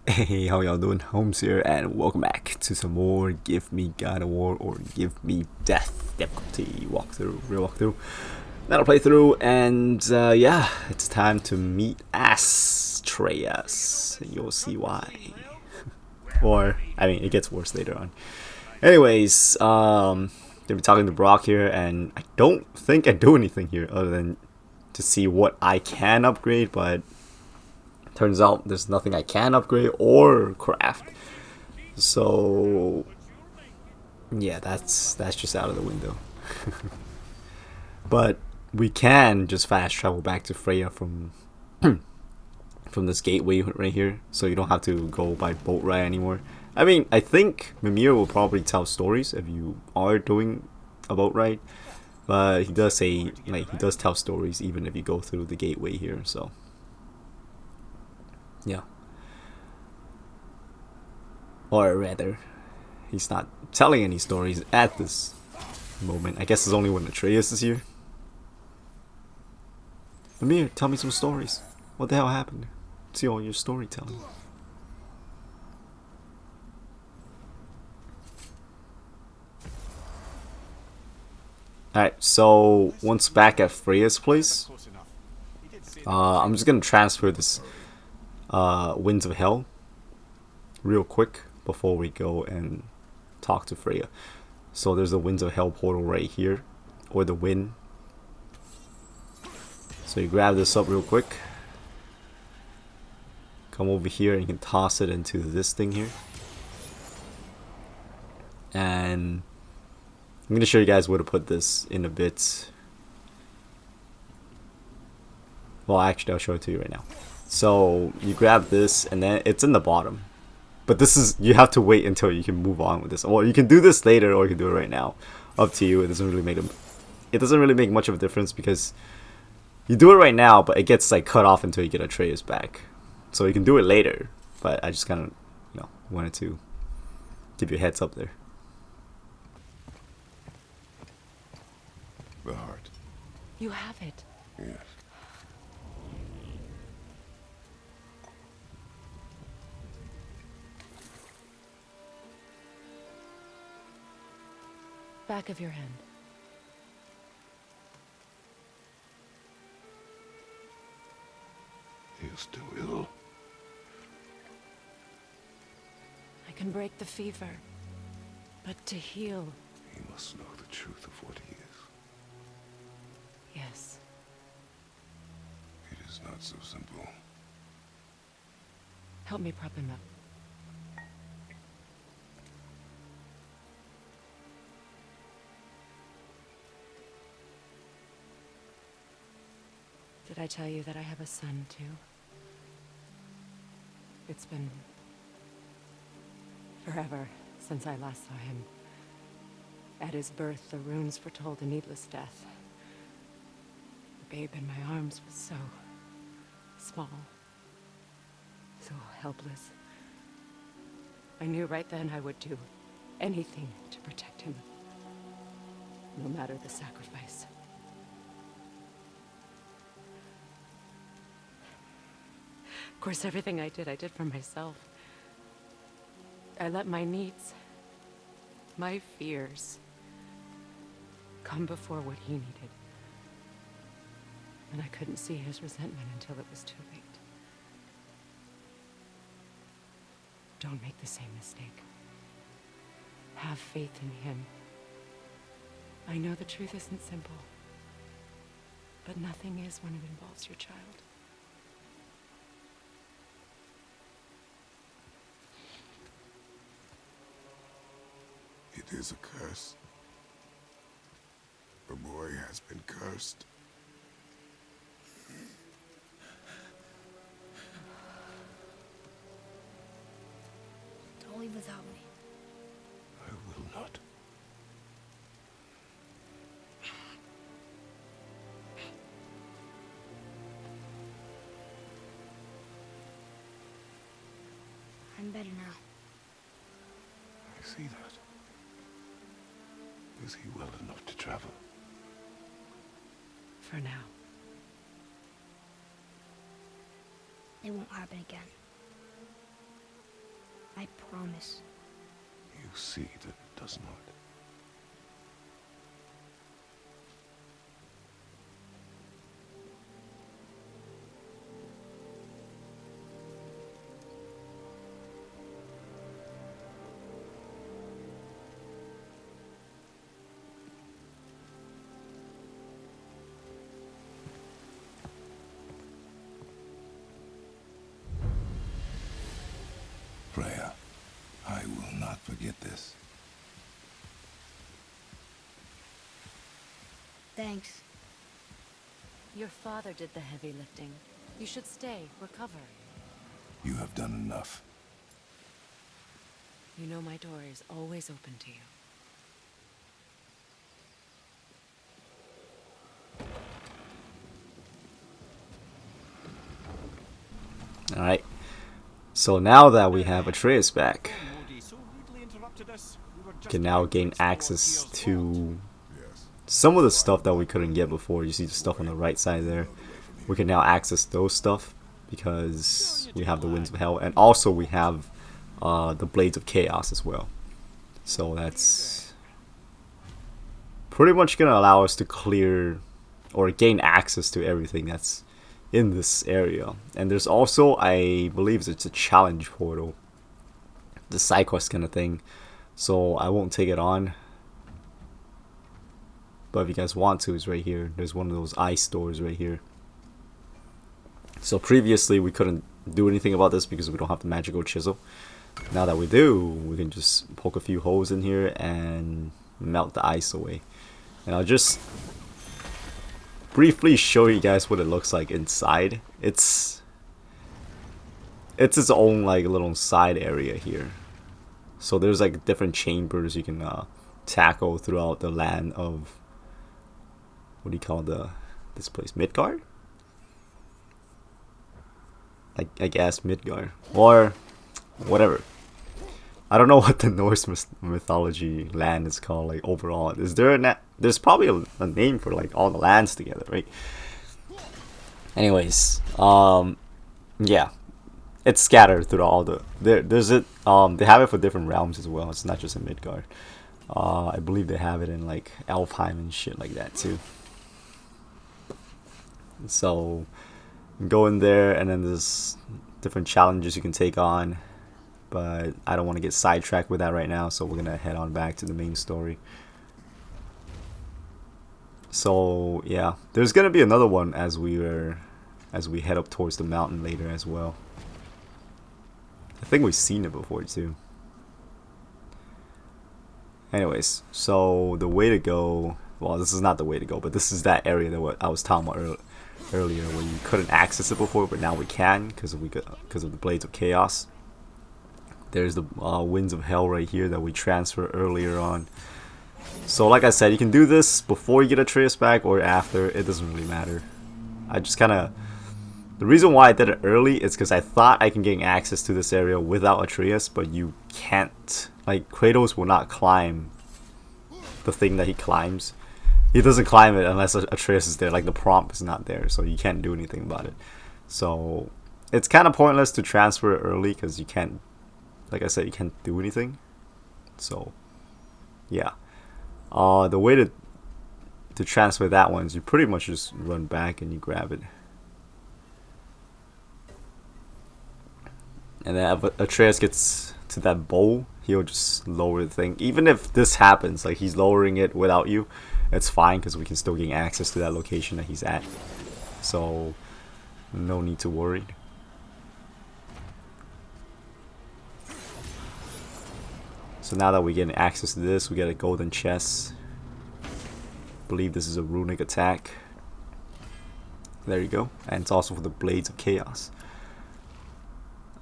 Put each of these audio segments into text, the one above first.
Hey, how y'all doing? Holmes here, and welcome back to some more Give Me God of War or Give Me Death difficulty real walkthrough. That'll play through, and yeah, it's time to meet Astreyas. You'll see why. Or, I mean, it gets worse later on. Anyways, gonna be talking to Brock here, and I don't think I do anything here other than to see what I can upgrade, but turns out there's nothing I can upgrade or craft. So yeah, that's just out of the window. But we can just fast travel back to Freyja from this gateway right here, so you don't have to go by boat ride anymore. I mean, I think Mimir will probably tell stories if you are doing a boat ride, but he does say he does tell stories even if you go through the gateway here. So yeah, or rather, he's not telling any stories at this moment. I guess it's only when Atreus is here. Amir, tell me some stories. What the hell happened? See all your storytelling. Alright, so once back at Freyja's place, I'm just gonna transfer this Winds of Hell real quick before we go and talk to Freyja. So there's the Winds of Hell portal right here, or the wind. So you grab this up real quick. Come over here and you can toss it into this thing here. And I'm going to show you guys where to put this in a bit. Well, actually, I'll show it to you right now. So you grab this and then it's in the bottom. But this is, you have to wait until you can move on with this. Or you can do this later or you can do it right now. Up to you. It doesn't really make much of a difference because you do it right now, but it gets like cut off until you get Atreus back. So you can do it later, but I just kind of, wanted to give you a heads up there. The heart. You have it. Yes. Back of your hand. He is still ill. I can break the fever. But to heal, He must know the truth of what he is. yes. It is not so simple. Help me prop him up. Did I tell you that I have a son, too? It's been forever since I last saw him. At his birth, the runes foretold a needless death. The babe in my arms was so small, so helpless. I knew right then I would do anything to protect him, no matter the sacrifice. Of course, everything I did for myself. I let my needs, my fears, come before what he needed. And I couldn't see his resentment until it was too late. Don't make the same mistake. Have faith in him. I know the truth isn't simple, but nothing is when it involves your child. It is a curse. The boy has been cursed. Don't leave without me. I will not. I'm better now. I see that. Is he well enough to travel? For now. It won't happen again. promise. You see that it does not. Freyja, I will not forget this. Thanks. Your father did the heavy lifting. You should stay, recover. You have done enough. You know my door is always open to you. Alright. So now that we have Atreus back, we can now gain access to some of the stuff that we couldn't get before. You see the stuff on the right side there. We can now access those stuff because we have the Winds of Hell, and also we have the Blades of Chaos as well. So that's pretty much gonna allow us to clear or gain access to everything that's in this area. And there's also, I believe it's a challenge portal, the side quest kind of thing, so I won't take it on, but if you guys want to, it's right here. There's one of those ice stores right here. So previously we couldn't do anything about this because we don't have the magical chisel. Now that we do, we can just poke a few holes in here and melt the ice away. And I'll just briefly show you guys what it looks like inside. It's its own like little side area here. So there's like different chambers you can tackle throughout the land of, what do you call this place, Midgard? I guess Midgard or whatever. I don't know what the Norse mythology land is called, like, overall. Is there there's probably a name for like all the lands together, right? Anyways, yeah, it's scattered through all the they have it for different realms as well. It's not just in Midgard. I believe they have it in like Elfheim and shit like that too. So go in there, and then there's different challenges you can take on, but I don't want to get sidetracked with that right now, so we're gonna head on back to the main story. So yeah, there's gonna be another one as we head up towards the mountain later as well. I think we've seen it before too. Anyways, so the way to go, well, this is not the way to go, but this is that area that I was talking about earlier, where you couldn't access it before, but now we can because of the Blades of Chaos. There's the Winds of Hell right here that we transferred earlier on. So like I said, you can do this before you get Atreus back or after. It doesn't really matter. I just kind of, the reason why I did it early is because I thought I can gain access to this area without Atreus, but you can't. Like, Kratos will not climb the thing that he climbs. He doesn't climb it unless Atreus is there. Like, the prompt is not there, so you can't do anything about it. So it's kind of pointless to transfer it early because you can't, like I said, you can't do anything. So yeah, the way to transfer that one is you pretty much just run back and you grab it, and then if Atreus gets to that bowl, he'll just lower the thing. Even if this happens, like he's lowering it without you, it's fine because we can still gain access to that location that he's at, so no need to worry. So now that we're getting access to this, we get a golden chest. I believe this is a runic attack. There you go. And it's also for the Blades of Chaos.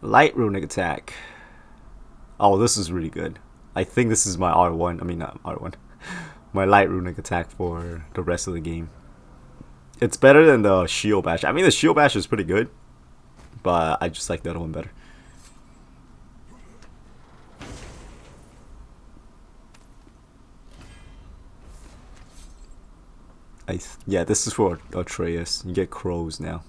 Light runic attack. Oh, this is really good. I think this is my R1. I mean, not R1. My light runic attack for the rest of the game. It's better than the shield bash. I mean, the shield bash is pretty good, but I just like the other one better. Yeah, this is for Atreus. You get crows now.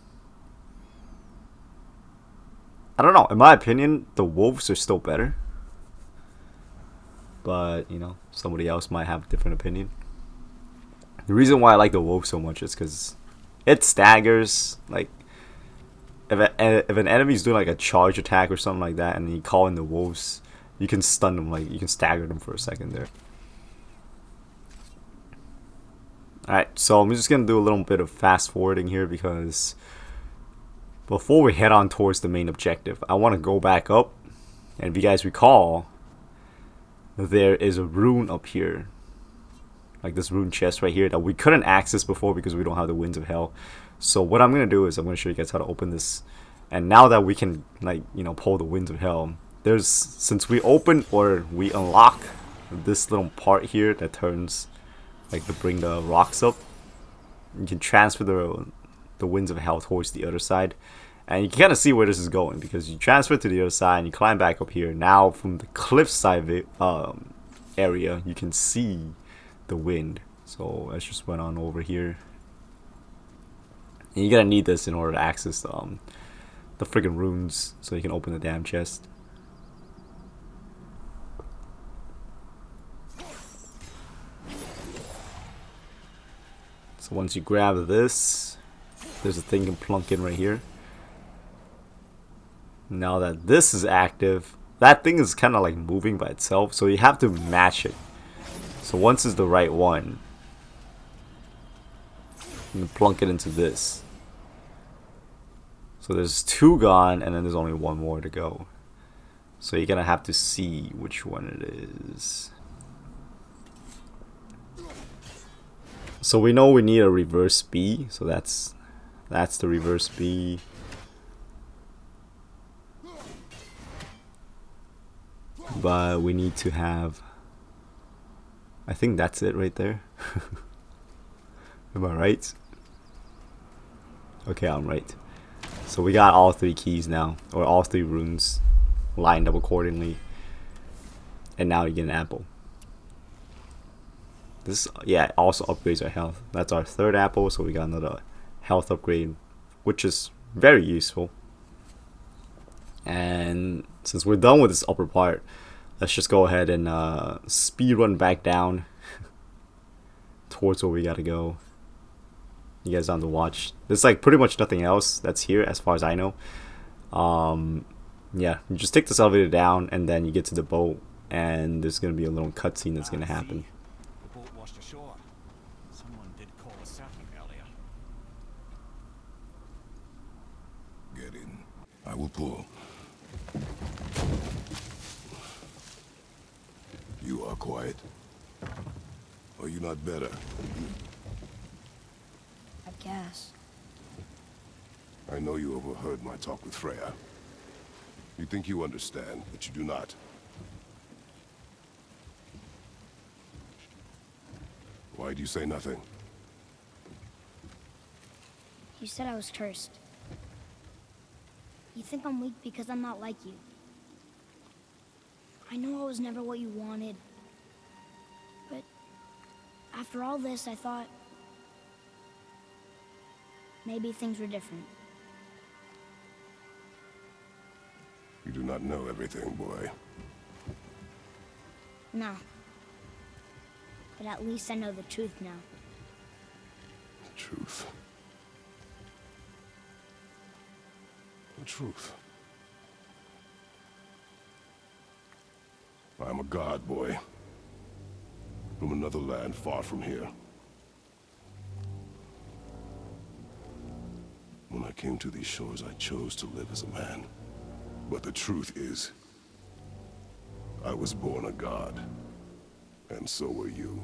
I don't know. In my opinion, the wolves are still better. but you know, somebody else might have a different opinion. The reason why I like the wolf so much is because it staggers. Like if an enemy's doing like a charge attack or something like that, and you call in the wolves, you can stun them, like you can stagger them for a second there. Alright, so I'm just gonna do a little bit of fast forwarding here because before we head on towards the main objective, I want to go back up, and if you guys recall, there is a rune up here, like this rune chest right here that we couldn't access before because we don't have the Winds of Hell. So what I'm gonna do is I'm gonna show you guys how to open this, and now that we can, like, you know, pull the Winds of Hell, there's, since we open or we unlock this little part here that turns, like, to bring the rocks up, you can transfer the Winds of Hell towards the other side, and you can kind of see where this is going because you transfer to the other side and you climb back up here. Now from the cliffside of it, area, you can see the wind. So let's just went on over here, and you're gonna need this in order to access the friggin' runes so you can open the damn chest. So once you grab this, there's a thing you can plunk in right here. Now that this is active, that thing is kind of like moving by itself, so you have to match it. So once it's the right one, you can plunk it into this. So there's 2 gone, and then there's only 1 more to go. So you're gonna have to see which one it is. So we know we need a reverse B, so that's the reverse B. But we need to have, I think that's it right there. Am I right? Okay, I'm right. So we got all 3 keys now, or all 3 runes lined up accordingly. And now you get an apple. This, yeah, also upgrades our health. That's our 3rd apple, so we got another health upgrade, which is very useful. And since we're done with this upper part, let's just go ahead and speed run back down towards where we gotta go. You guys on to watch. There's like pretty much nothing else that's here as far as I know. Yeah, you just take this elevator down and then you get to the boat, and there's gonna be a little cutscene that's gonna happen. The boat washed ashore. Someone did call a sighting earlier. Get in. I will pull. You are quiet. Are you not better? I guess. I know you overheard my talk with Freyja. You think you understand, but you do not. Why do you say nothing? You said I was cursed. You think I'm weak because I'm not like you. I know I was never what you wanted. But after all this, I thought maybe things were different. You do not know everything, boy. No. But at least I know the truth now. The truth. The truth. I am a god, boy. From another land far from here. When I came to these shores, I chose to live as a man. But the truth is, I was born a god. And so were you.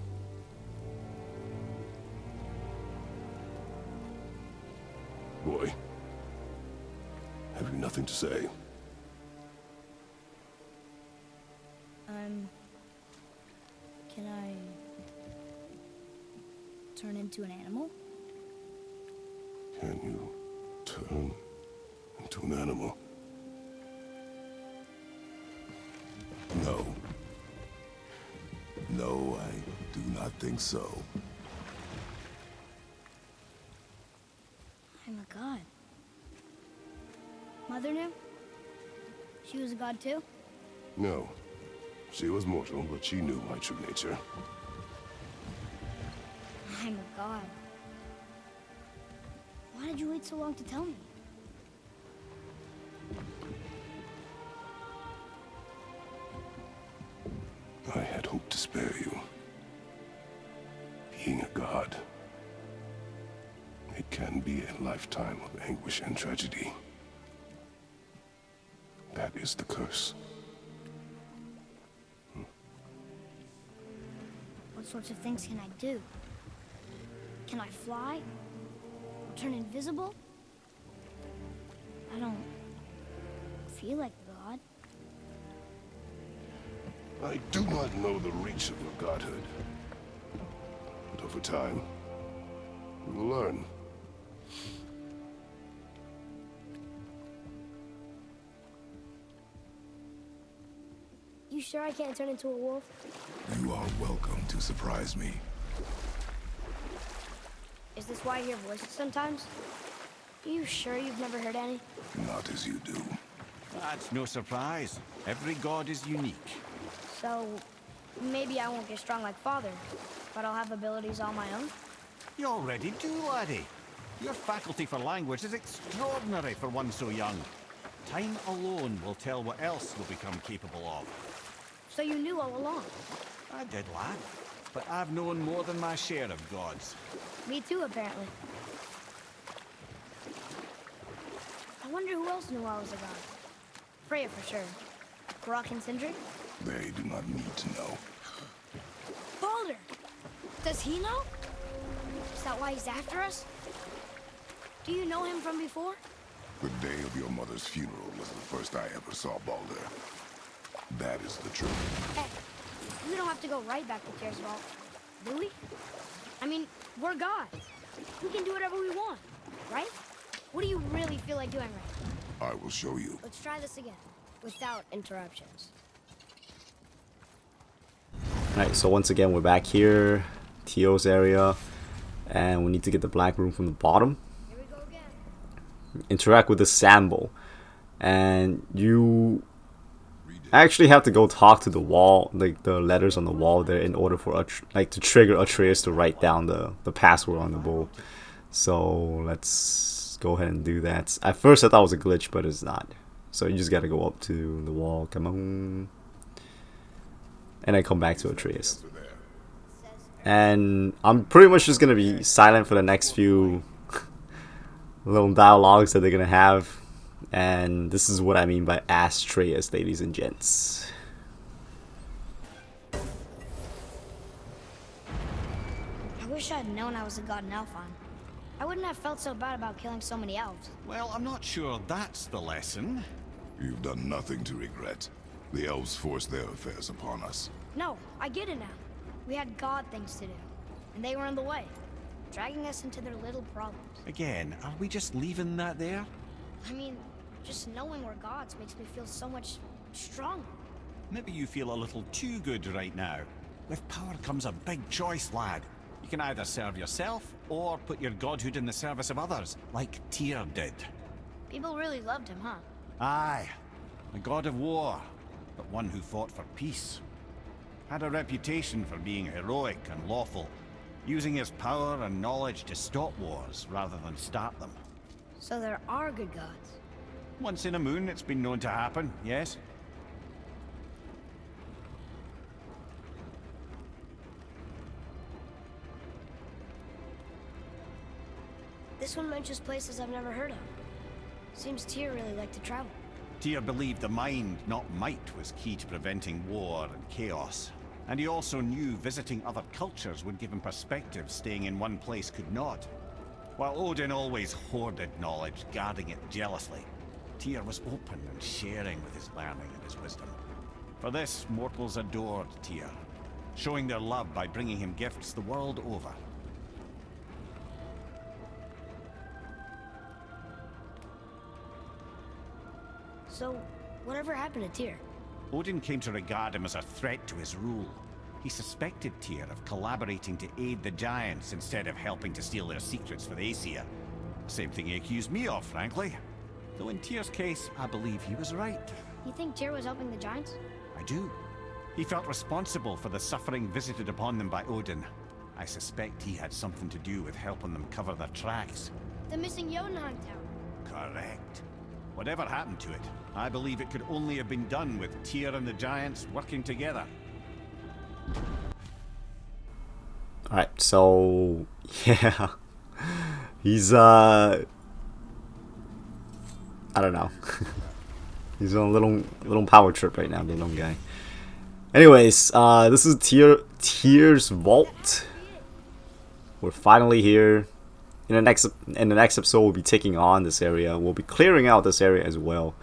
Boy, have you nothing to say? Can I turn into an animal? Can you turn into an animal? No. No, I do not think so. I'm a god. Mother knew? She was a god too? No. She was mortal, but she knew my true nature. I'm a god. Why did you wait so long to tell me? I had hoped to spare you. Being a god, it can be a lifetime of anguish and tragedy. That is the curse. What sorts of things can I do? Can I fly? Or turn invisible? I don't feel like a god. I do not know the reach of your godhood. But over time, you will learn. You sure I can't turn into a wolf? You are welcome to surprise me. Is this why I hear voices sometimes? Are you sure you've never heard any? Not as you do. That's no surprise. Every god is unique. So, maybe I won't get strong like Father, but I'll have abilities all my own? You already do, laddie. Your faculty for language is extraordinary for one so young. Time alone will tell what else you'll become capable of. So you knew all along? I did, lad. But I've known more than my share of gods. Me too, apparently. I wonder who else knew I was a god. Freyja for sure. Brock and Sindri? They do not need to know. Baldur! Does he know? Is that why he's after us? Do you know him from before? The day of your mother's funeral was the first I ever saw Baldur. That is the truth. Hey, we don't have to go right back to Tyr's vault, do we? I mean, we're gods. We can do whatever we want, right? What do you really feel like doing right I will show you. now? Let's try this again, without interruptions. Alright, so once again, we're back here, Tio's area, and we need to get the black room from the bottom. Here we go again. Interact with the sample, and you actually have to go talk to the wall, like the letters on the wall there, in order for to trigger Atreus to write down the password on the bowl. So let's go ahead and do that. At first I thought it was a glitch, but it's not. So you just gotta go up to the wall, come on, and then come back to Atreus. And I'm pretty much just gonna be silent for the next few little dialogues that they're gonna have. And this is what I mean by Atreus, ladies and gents. I wish I'd known I was a god in Alphon. I wouldn't have felt so bad about killing so many elves. Well, I'm not sure that's the lesson. You've done nothing to regret. The elves forced their affairs upon us. No, I get it now. We had god things to do, and they were in the way, dragging us into their little problems. Again, are we just leaving that there? I mean, just knowing we're gods makes me feel so much stronger. Maybe you feel a little too good right now. With power comes a big choice, lad. You can either serve yourself, or put your godhood in the service of others, like Tyr did. People really loved him, huh? Aye, a god of war, but one who fought for peace. Had a reputation for being heroic and lawful, using his power and knowledge to stop wars rather than start them. So there are good gods. Once in a moon, it's been known to happen, yes? This one mentions places I've never heard of. Seems Tyr really liked to travel. Tyr believed the mind, not might, was key to preventing war and chaos. And he also knew visiting other cultures would give him perspective staying in one place could not. While Odin always hoarded knowledge, guarding it jealously, Tyr was open and sharing with his learning and his wisdom. For this, mortals adored Tyr, showing their love by bringing him gifts the world over. So, whatever happened to Tyr? Odin came to regard him as a threat to his rule. He suspected Tyr of collaborating to aid the Giants instead of helping to steal their secrets for the Aesir. Same thing he accused me of, frankly. Though in Tyr's case, I believe he was right. You think Tyr was helping the Giants? I do. He felt responsible for the suffering visited upon them by Odin. I suspect he had something to do with helping them cover their tracks. The missing Jotunheim Tower. Correct. Whatever happened to it, I believe it could only have been done with Tyr and the giants working together. Alright, so yeah. He's I don't know. He's on a little power trip right now, the little guy. Anyways, this is Tyr's vault. We're finally here. In the next episode, we'll be taking on this area. We'll be clearing out this area as well.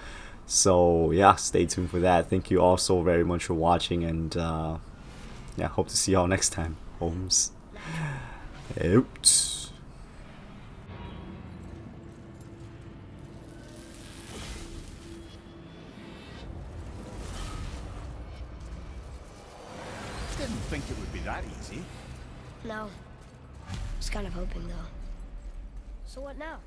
So yeah, stay tuned for that. Thank you all so very much for watching, and yeah, hope to see y'all next time. Holmes out. Didn't think it would be that easy. No. I was kind of hoping, though. So what now?